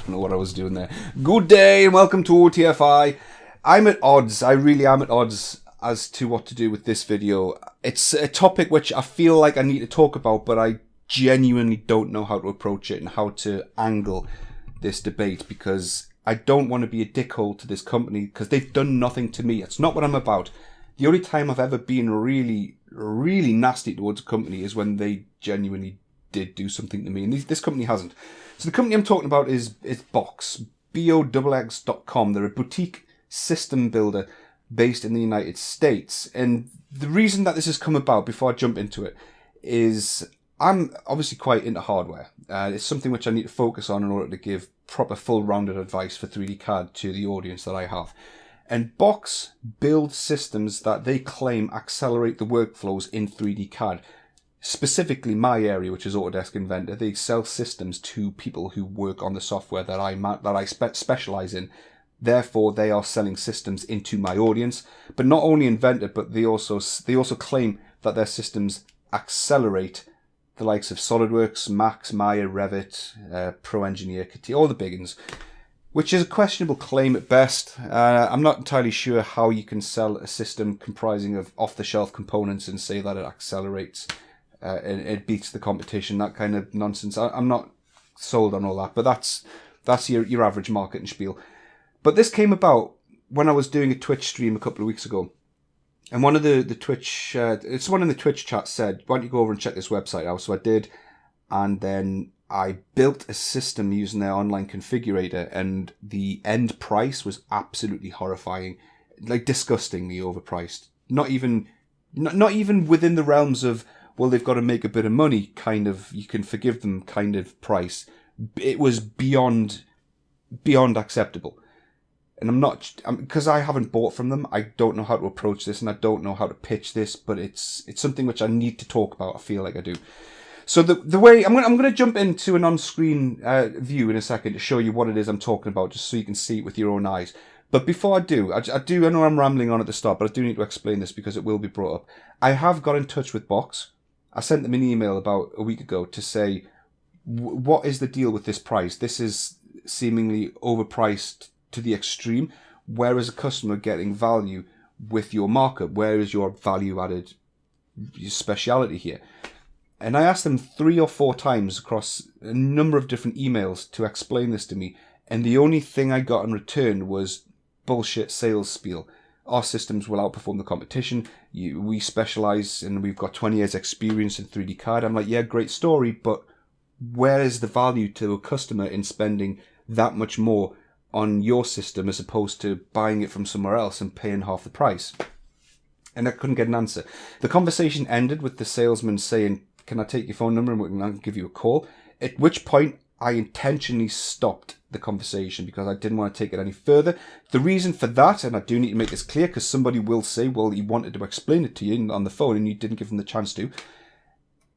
don't know what I was doing there. Good day and welcome to OTFI. I'm at odds. I really am at odds as to what to do with this video. It's a topic which I feel like I need to talk about, but I genuinely don't know how to approach it and how to angle this debate, because I don't want to be a dickhole to this company because they've done nothing to me. It's not what I'm about. The only time I've ever been really, really nasty towards a company is when they genuinely did do something to me, and this company hasn't. So the company I'm talking about is Box, BOXX.com. They're a boutique system builder based in the United States. And the reason that this has come about, before I jump into it, is I'm obviously quite into hardware. It's something which I need to focus on in order to give proper full-rounded advice for 3D CAD to the audience that I have. And Box builds systems that they claim accelerate the workflows in 3D CAD. Specifically my area, which is Autodesk Inventor, they sell systems to people who work on the software that I specialize in. Therefore, they are selling systems into my audience. But not only Inventor, but they also claim that their systems accelerate the likes of SolidWorks, Max, Maya, Revit, Pro Engineer, CATIA, all the big ones, which is a questionable claim at best. I'm not entirely sure how you can sell a system comprising of off-the-shelf components and say that it accelerates and it beats the competition, that kind of nonsense. I'm not sold on all that, but that's your average marketing spiel. But this came about when I was doing a Twitch stream a couple of weeks ago. And one of the Twitch, someone in the Twitch chat said, why don't you go over and check this website out? So I did. And then I built a system using their online configurator, and the end price was absolutely horrifying, like disgustingly overpriced. Not even within the realms of, well, they've got to make a bit of money kind of, you can forgive them kind of price. It was beyond acceptable. And because I haven't bought from them, I don't know how to approach this and I don't know how to pitch this, but it's something which I need to talk about. I feel like I do. So the way I'm going to jump into an on-screen view in a second to show you what it is I'm talking about, just so you can see it with your own eyes. But before I do, I know I'm rambling on at the start, but I do need to explain this because it will be brought up. I have got in touch with Box. I sent them an email about a week ago to say, what is the deal with this price? This is seemingly overpriced to the extreme. Where is a customer getting value with your markup? Where is your value added speciality here? And I asked them 3 or 4 times across a number of different emails to explain this to me. And the only thing I got in return was bullshit sales spiel. Our systems will outperform the competition. We specialize and we've got 20 years experience in 3D CAD. I'm like, yeah, great story, but where is the value to a customer in spending that much more on your system as opposed to buying it from somewhere else and paying half the price? And I couldn't get an answer. The conversation ended with the salesman saying, can I take your phone number and I can give you a call? At which point I intentionally stopped the conversation because I didn't want to take it any further. The reason for that, and I do need to make this clear because somebody will say, well, he wanted to explain it to you on the phone and you didn't give him the chance to.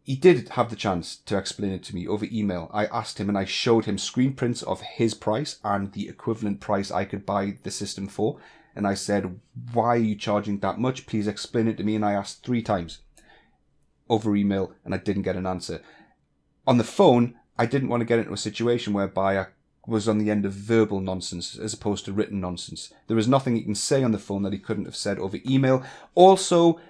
He did have the chance to explain it to me over email. I asked him and I showed him screen prints of his price and the equivalent price I could buy the system for. And I said, why are you charging that much? Please explain it to me. And I asked 3 times over email and I didn't get an answer. On the phone, I didn't want to get into a situation whereby I was on the end of verbal nonsense as opposed to written nonsense. There was nothing he can say on the phone that he couldn't have said over email. Also,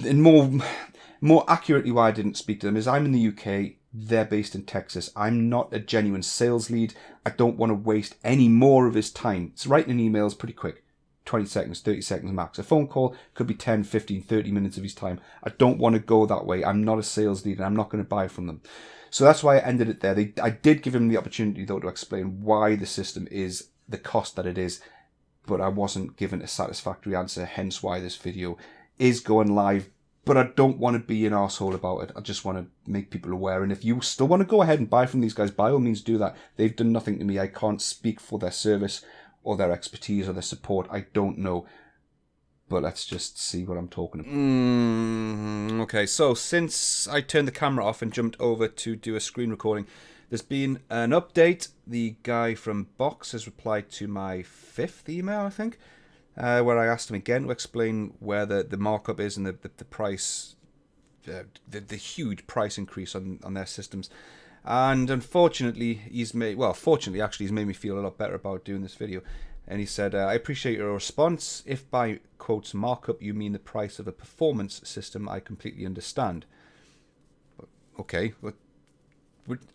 and more accurately, why I didn't speak to them is I'm in the UK, they're based in Texas. I'm not a genuine sales lead. I don't want to waste any more of his time. So writing an email is pretty quick. 20 seconds, 30 seconds max. A phone call could be 10, 15, 30 minutes of his time. I don't want to go that way. I'm not a sales lead and I'm not going to buy from them. So that's why I ended it there. I did give him the opportunity, though, to explain why the system is the cost that it is, but I wasn't given a satisfactory answer, hence why this video is going live. But I don't want to be an arsehole about it. I just want to make people aware. And if you still want to go ahead and buy from these guys, by all means do that. They've done nothing to me. I can't speak for their service or their expertise or their support. I don't know. But let's just see what I'm talking about. Okay, so since I turned the camera off and jumped over to do a screen recording, there's been an update. The guy from Box has replied to my 5th email, I think, where I asked him again to explain where the markup is and the price, the huge price increase on their systems. And unfortunately, fortunately actually, he's made me feel a lot better about doing this video. And he said, I appreciate your response. If by, quotes, markup you mean the price of a performance system, I completely understand. Okay, but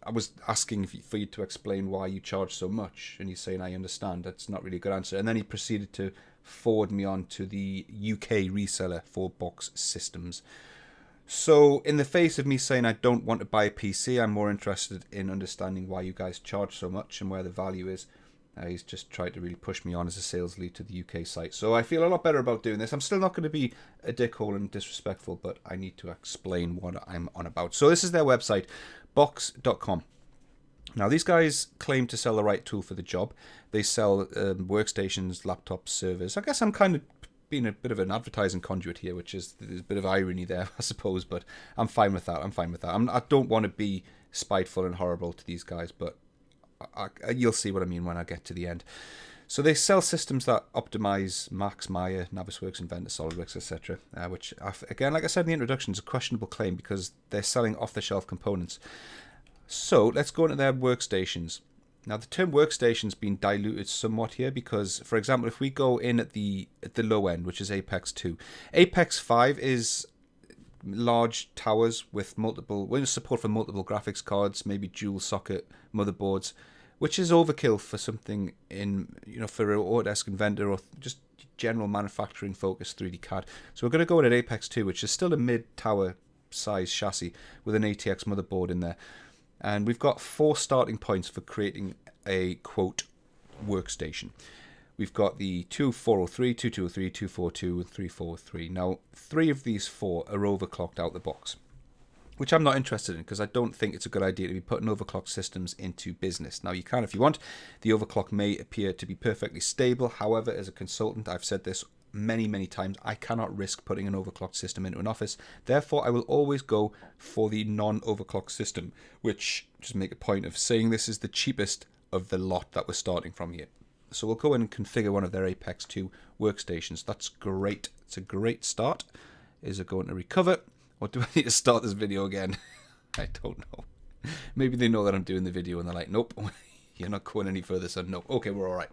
I was asking for you to explain why you charge so much, and he's saying, I understand. That's not really a good answer. And then he proceeded to forward me on to the UK reseller for box systems. So in the face of me saying I don't want to buy a PC, I'm more interested in understanding why you guys charge so much and where the value is. He's just tried to really push me on as a sales lead to the UK site. So I feel a lot better about doing this. I'm still not going to be a dickhole and disrespectful, but I need to explain what I'm on about. So this is their website, box.com. Now, these guys claim to sell the right tool for the job. They sell workstations, laptops, servers. I guess I'm kind of being a bit of an advertising conduit here, which is there's a bit of irony there, I suppose, but I'm fine with that. I don't want to be spiteful and horrible to these guys, but you'll see what I mean when I get to the end. So they sell systems that optimize Max, Maya, Navisworks, Inventor, SolidWorks, etc. Which, again, like I said in the introduction, is a questionable claim because they're selling off-the-shelf components. So let's go into their workstations. Now, the term workstation's been diluted somewhat here because, for example, if we go in at the low end, which is Apex 2, Apex 5 is large towers with support for multiple graphics cards, maybe dual socket motherboards, which is overkill for something for an Autodesk Inventor or just general manufacturing focused 3D CAD. So we're going to go in at Apex 2, which is still a mid-tower size chassis with an ATX motherboard in there. And we've got 4 starting points for creating a, quote, workstation. We've got the 2403, 2203, 242, and 343. Now, 3 of these 4 are overclocked out the box, which I'm not interested in because I don't think it's a good idea to be putting overclocked systems into business. Now, you can if you want. The overclock may appear to be perfectly stable. However, as a consultant, I've said this many times, I cannot risk putting an overclocked system into an office. Therefore, I will always go for the non-overclocked system, which, just make a point of saying, this is the cheapest of the lot that we're starting from here. So we'll go in and configure one of their Apex 2 workstations. That's great. It's a great start. Is it going to recover? Or do I need to start this video again? I don't know. Maybe they know that I'm doing the video and they're like, nope, you're not going any further, so no. Okay, we're all right.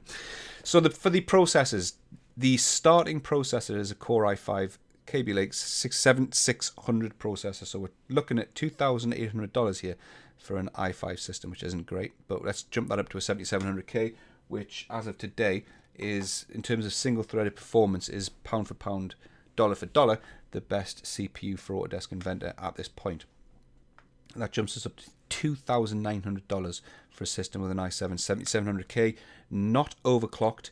So for the processors, the starting processor is a Core i5 Kaby Lake 7600 processor. So we're looking at $2,800 here for an i5 system, which isn't great. But let's jump that up to a 7700K, which as of today is, in terms of single-threaded performance, is pound for pound, dollar for dollar, the best CPU for Autodesk Inventor at this point. And that jumps us up to $2,900 for a system with an i7 7700K, not overclocked.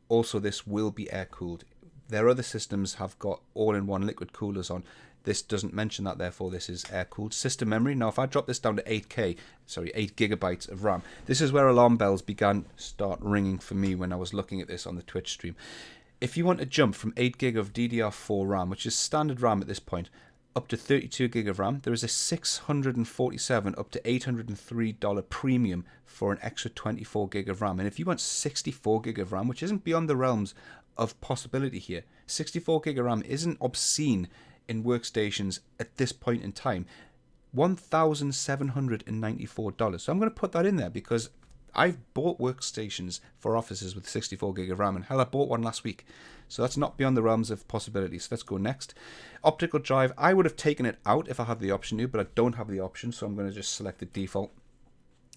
Also, this will be air-cooled. Their other systems have got all-in-one liquid coolers on. This doesn't mention that, therefore this is air-cooled. System memory. Now, if I drop this down to 8 gigabytes of RAM, this is where alarm bells began start ringing for me when I was looking at this on the Twitch stream. If you want to jump from 8 gig of DDR4 RAM, which is standard RAM at this point, up to 32 gig of RAM, there is a $647 up to $803 premium for an extra 24 gig of RAM. And if you want 64 gig of RAM, which isn't beyond the realms of possibility here, 64 gig of RAM isn't obscene in workstations at this point in time. $1,794. So I'm going to put that in there because I've bought workstations for offices with 64 gig of RAM, and hell, I bought one last week. So that's not beyond the realms of possibilities. Let's go next. Optical drive. I would have taken it out if I had the option to, but I don't have the option, so I'm going to just select the default.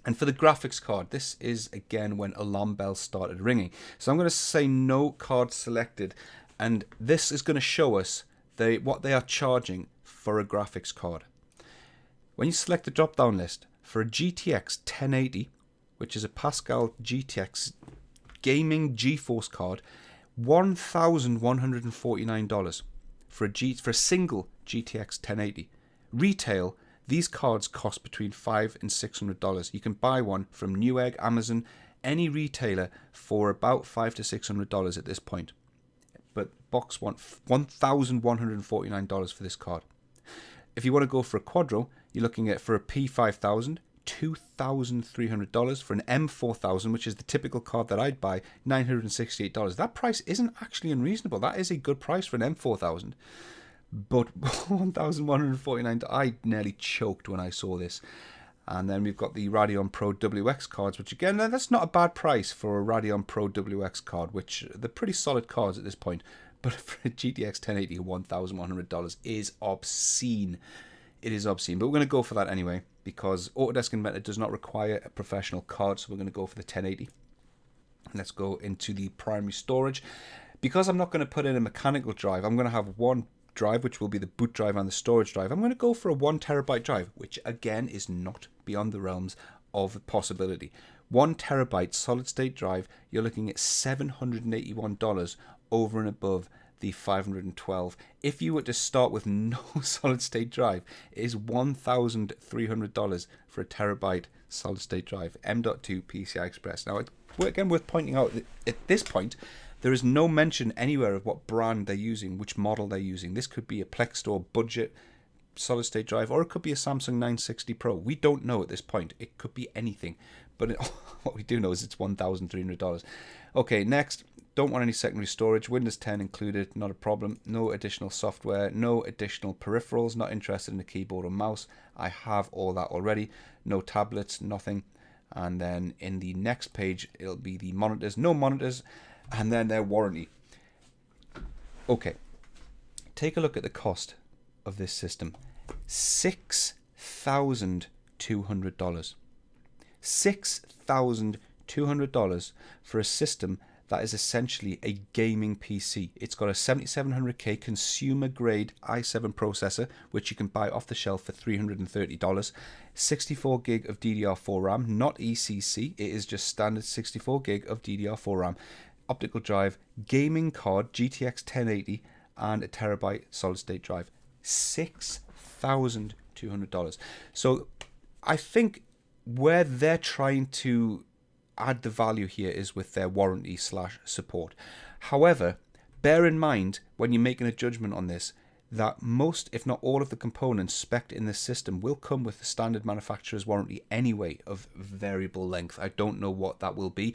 And for the graphics card, this is again when alarm bells started ringing. So I'm going to say no card selected, and this is going to show us what they are charging for a graphics card. When you select the drop-down list for a GTX 1080, which is a Pascal GTX gaming GeForce card, $1,149 for a single GTX 1080. Retail, these cards cost between $500 and $600. You can buy one from Newegg, Amazon, any retailer for about $500 to $600 at this point. But Box want $1,149 for this card. If you want to go for a Quadro, you're looking at, for a P5000, $2,300. For an M4000, which is the typical card that I'd buy, $968. That price isn't actually unreasonable. That is a good price for an M4000. But $1,149, I nearly choked when I saw this. And then we've got the Radeon Pro WX cards, which again, that's not a bad price for a Radeon Pro WX card, which they're pretty solid cards at this point. But for a GTX 1080, $1,100 is obscene. It is obscene, but we're going to go for that anyway, because Autodesk Inventor does not require a professional card, so we're going to go for the 1080. Let's go into the primary storage. Because I'm not going to put in a mechanical drive, I'm going to have one drive, which will be the boot drive and the storage drive. I'm going to go for a 1 terabyte drive, which again is not beyond the realms of possibility. 1 terabyte solid state drive, you're looking at $781 over and above the $512. If you were to start with no solid state drive, it is $1,300 for a terabyte solid state drive, M.2 PCI Express. Now, it's again worth pointing out that at this point, there is no mention anywhere of what brand they're using, which model they're using. This could be a Plex Store budget solid state drive, or it could be a Samsung 960 Pro. We don't know at this point. It could be anything, but what we do know is it's $1,300. Okay, next, don't want any secondary storage. Windows 10 included, not a problem. No additional software, no additional peripherals. Not interested in a keyboard or mouse. I have all that already. No tablets, nothing. And then in the next page, it'll be the monitors. No monitors. And then their warranty. Okay, take a look at the cost of this system. $6,200. $6,200 for a system that is essentially a gaming PC. It's got a 7700K consumer grade i7 processor, which you can buy off the shelf for $330. 64 gig of DDR4 RAM, not ECC. It is just standard 64 gig of DDR4 RAM. Optical drive, gaming card, GTX 1080, and a terabyte solid state drive. $6,200. So I think where they're trying to add the value here is with their warranty / support. However, bear in mind when you're making a judgment on this that most, if not all, of the components spec'd in this system will come with the standard manufacturer's warranty anyway of variable length. I don't know what that will be,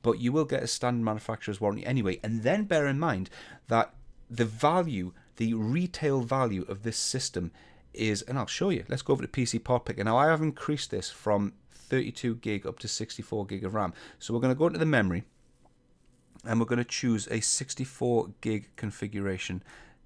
but you will get a standard manufacturer's warranty anyway. And then bear in mind that the value, the retail value of this system is, and I'll show you, let's go over to PC Part Picker. Now I have increased this from 32 gig up to 64 gig of RAM. So we're going to go into the memory and we're going to choose a 64 gig configuration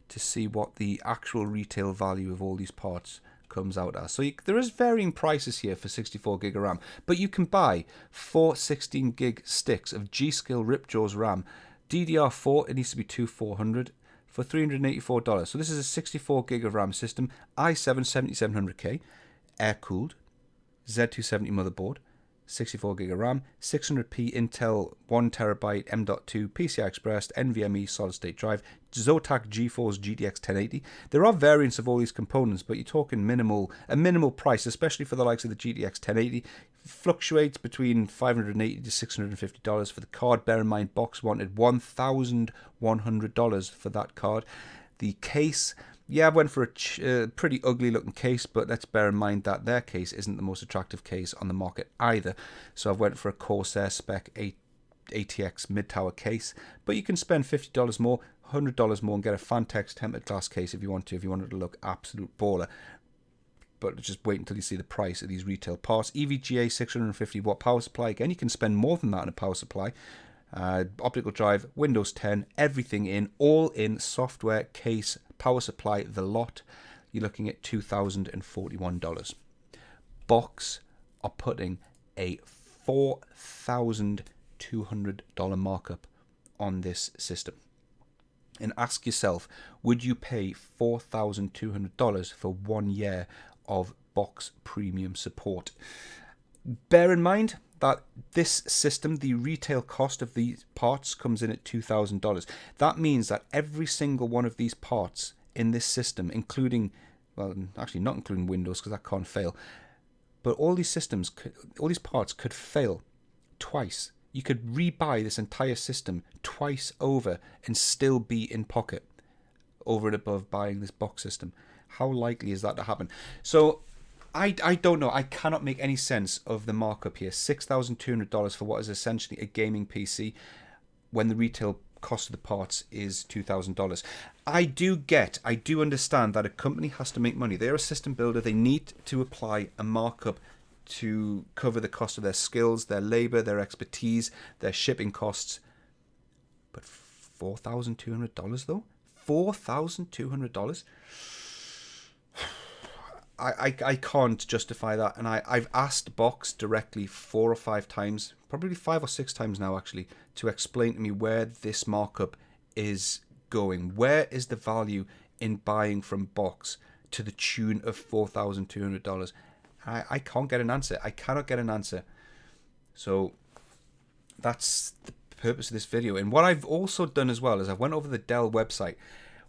to see what the actual retail value of all these parts comes out as. So there is varying prices here for 64 gig of RAM, but you can buy 4 16 gig sticks of G.Skill Ripjaws RAM. DDR4, it needs to be 2400 for $384. So this is a 64 gig of RAM system, i7 7700K, air cooled, Z270 motherboard, 64 gig of RAM, 600p Intel 1 terabyte M.2 PCI Express NVMe solid state drive, Zotac GeForce GTX 1080. There are variants of all these components, but you're talking a minimal price, especially for the likes of the GTX 1080. Fluctuates between $580 to $650 for the card. Bear in mind, box wanted $1,100 for that card. The case, yeah, I went for a pretty ugly looking case, but let's bear in mind that their case isn't the most attractive case on the market either. So I've went for a Corsair spec ATX mid-tower case, but you can spend $50 more, $100 more and get a Fantex tempered glass case if you want to, wanted to look absolute baller. But just wait until you see the price of these retail parts. EVGA 650 watt power supply. Again, you can spend more than that in a power supply. Optical drive, Windows 10, everything in, all in, software, case, power supply, the lot. You're looking at $2,041. Box are putting a $4,200 markup on this system. And ask yourself, would you pay $4,200 for 1 year of box premium support? Bear in mind that this system, the retail cost of these parts comes in at $2,000. That means that every single one of these parts in this system, including, well, actually not including Windows because that can't fail, but all these systems, all these parts could fail twice. You could rebuy this entire system twice over and still be in pocket over and above buying this box system. How likely is that to happen? So I don't know. I cannot make any sense of the markup here. $6,200 for what is essentially a gaming PC when the retail cost of the parts is $2,000. I do understand that a company has to make money. They're a system builder. They need to apply a markup to cover the cost of their skills, their labor, their expertise, their shipping costs. But $4,200 though? $4,200? I can't justify that, and I've asked Box directly 4 or 5 times, probably 5 or 6 times now actually, to explain to me where this markup is going. Where is the value in buying from Box to the tune of $4,200? I can't get an answer. I cannot get an answer. So that's the purpose of this video. And what I've also done as well is I went over the Dell website.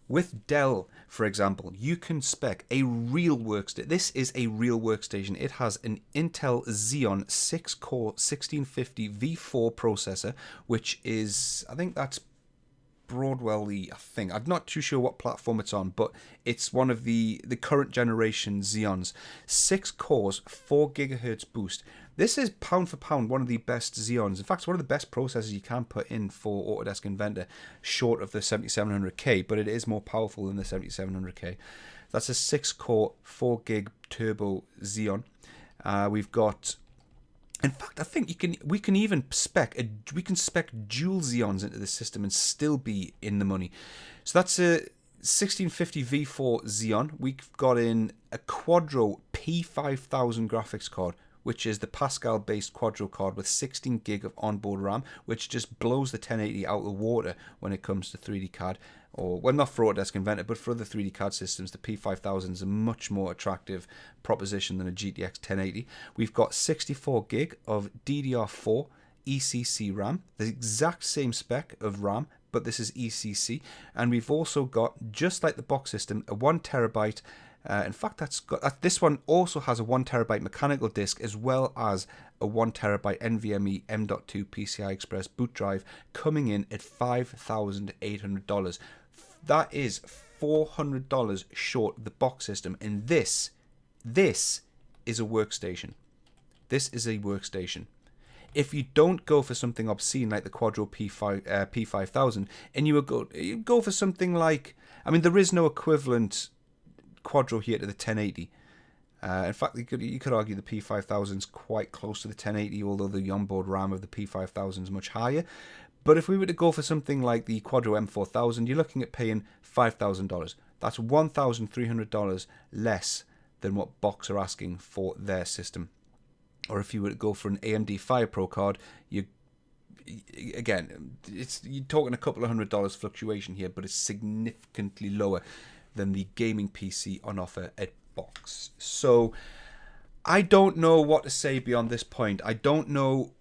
With Dell, for example, you can spec a real workstation. This is a real workstation. It has an Intel Xeon 6-core 1650 V4 processor, which is, I think that's Broadwell-y, I think. I'm not too sure what platform it's on, but it's one of the current generation Xeons. 6 cores, 4 gigahertz boost. This is pound for pound one of the best Xeons. In fact, it's one of the best processors you can put in for Autodesk Inventor, short of the 7700K, but it is more powerful than the 7700K. That's a 6-core, 4 gig turbo Xeon. We've got, in fact, I think we can even spec dual Xeons into the system and still be in the money. So that's a 1650 V4 Xeon. We've got in a Quadro P5000 graphics card, which is the Pascal-based Quadro card with 16 gig of onboard RAM, which just blows the 1080 out of the water when it comes to 3D CAD. Or, well, not for Autodesk Inventor, but for other 3D CAD systems, the P5000 is a much more attractive proposition than a GTX 1080. We've got 64 gig of DDR4 ECC RAM, the exact same spec of RAM, but this is ECC. And we've also got, just like the Box system, a 1 terabyte. In fact, this one also has a 1 terabyte mechanical disk, as well as a 1 terabyte NVMe M.2 PCI Express boot drive, coming in at $5,800. That is $400 short of the Box system, and this is a workstation. This is a workstation. If you don't go for something obscene like the Quadro P5000, and you go for something like, I mean, there is no equivalent Quadro here to the 1080. In fact, you could argue the P5000 is quite close to the 1080, although the onboard RAM of the P5000 is much higher. But if we were to go for something like the Quadro M4000, you're looking at paying $5,000. That's $1,300 less than what Box are asking for their system. Or if you were to go for an AMD FirePro card, you're talking a couple of $100 fluctuation here, but it's significantly lower than the gaming PC on offer at Box. So I don't know what to say beyond this point. I don't know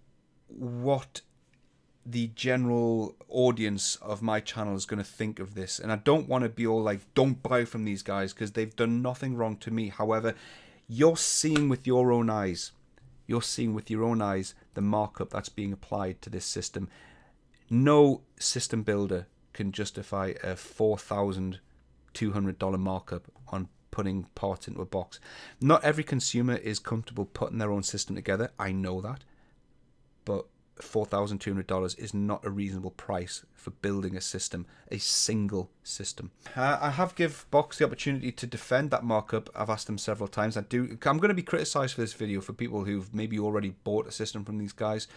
what the general audience of my channel is going to think of this, and I don't want to be all like, don't buy from these guys, because they've done nothing wrong to me. However, you're seeing with your own eyes, the markup that's being applied to this system. No system builder can justify a $4,200 markup on putting parts into a box. Not every consumer is comfortable putting their own system together. I know that. But $4,200 is not a reasonable price for building a system, a single system. I have give Box the opportunity to defend that markup. I've asked them several times. I'm going to be criticised for this video for people who've maybe already bought a system from these guys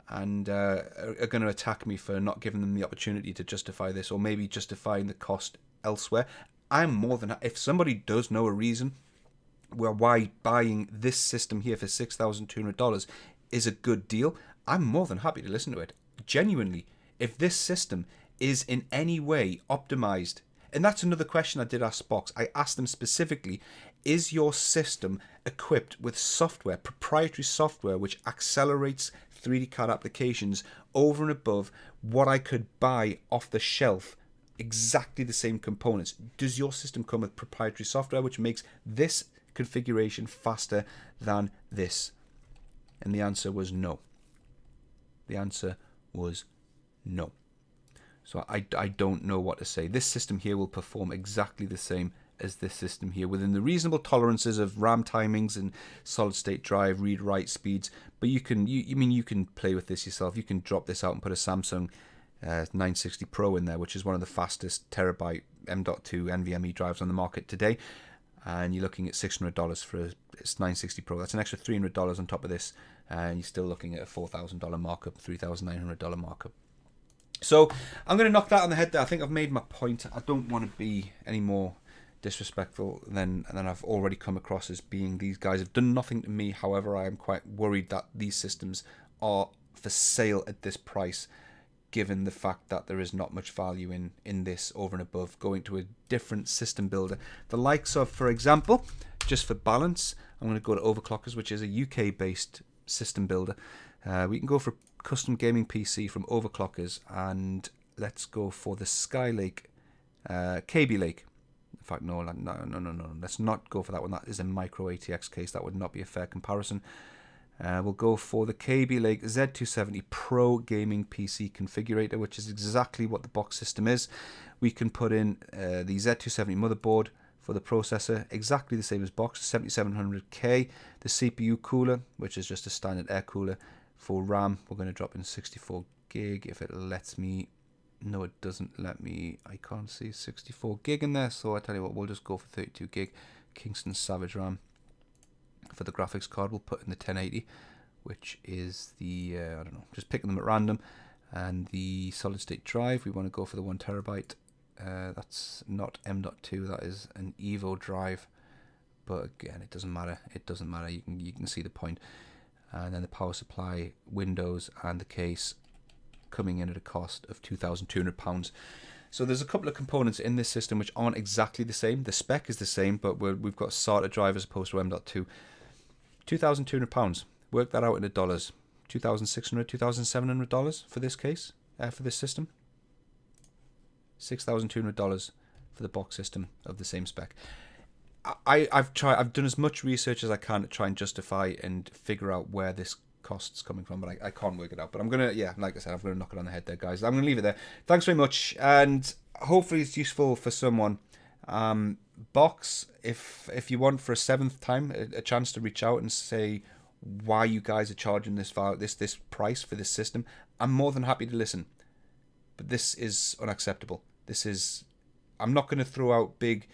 and are going to attack me for not giving them the opportunity to justify this, or maybe justifying the cost elsewhere. I'm more than, if somebody does know a reason why buying this system here for $6,200 is a good deal, I'm more than happy to listen to it. Genuinely, if this system is in any way optimized, and that's another question I did ask Box. I asked them specifically, is your system equipped with software, proprietary software, which accelerates 3D CAD applications over and above what I could buy off the shelf, exactly the same components? Does your system come with proprietary software which makes this configuration faster than this? And the answer was no. The answer was no. So I don't know what to say. This system here will perform exactly the same as this system here, within the reasonable tolerances of RAM timings and solid state drive read-write speeds. But you can play with this yourself. You can drop this out and put a Samsung 960 Pro in there, which is one of the fastest terabyte M.2 NVMe drives on the market today. and you're looking at $600 for it's 960 Pro. That's an extra $300 on top of this, and you're still looking at a $4,000 markup, $3,900 markup. So I'm going to knock that on the head there. I think I've made my point. I don't want to be any more disrespectful than I've already come across as being. These guys have done nothing to me. However, I am quite worried that these systems are for sale at this price, given the fact that there is not much value in this over and above going to a different system builder. The likes of, for example, just for balance, I'm going to go to Overclockers, which is a UK-based system builder. We can go for a custom gaming PC from Overclockers, and let's go for the Skylake, KB Lake. In fact, no, let's not go for that one. That is a micro ATX case. That would not be a fair comparison. We'll go for the KB Lake Z270 Pro Gaming PC Configurator, which is exactly what the box system is. We can put in the Z270 motherboard for the processor, exactly the same as box, 7700K. The CPU cooler, which is just a standard air cooler. For RAM, we're going to drop in 64 gig if it lets me. No, it doesn't let me. I can't see 64 gig in there, so I tell you what, we'll just go for 32 gig Kingston Savage RAM. For the graphics card, we'll put in the 1080, which is the I don't know, just picking them at random. And the solid state drive, we want to go for the 1 terabyte. That's not M.2, that is an Evo drive, but again, it doesn't matter. It doesn't matter. You can see the point. And then the power supply, Windows, and the case coming in at a cost of £2,200. So there's a couple of components in this system which aren't exactly the same. The spec is the same, but we've got SATA drive as opposed to M.2. £2,200. Work that out into dollars. $2,600, $2,700 for this case, for this system. $6,200 for the box system of the same spec. I've done as much research as I can to try and justify and figure out where this cost's coming from, but I can't work it out. But I'm gonna, like I said, I'm gonna knock it on the head there, guys. I'm gonna leave it there. Thanks very much, and hopefully it's useful for someone. Box, if you want for a 7th time a chance to reach out and say why you guys are charging this price for this system, I'm more than happy to listen. But this is unacceptable. I'm not going to throw out big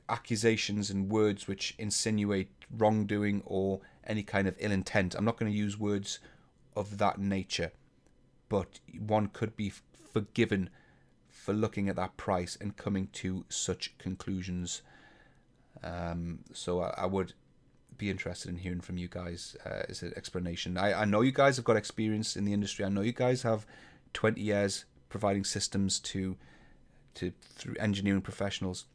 accusations and words which insinuate wrongdoing or any kind of ill intent. I'm not going to use words of that nature, but one could be forgiven for looking at that price and coming to such conclusions. So I would be interested in hearing from you guys as an explanation. I know you guys have got experience in the industry. I know you guys have 20 years providing systems through engineering professionals,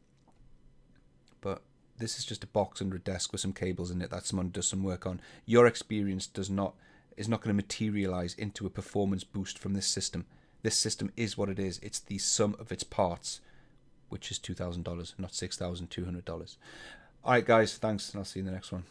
but this is just a box under a desk with some cables in it that someone does some work on. Your experience is not going to materialize into a performance boost from this system. This system is what it is. It's the sum of its parts, which is $2,000, not $6,200. All right, guys, thanks, and I'll see you in the next one.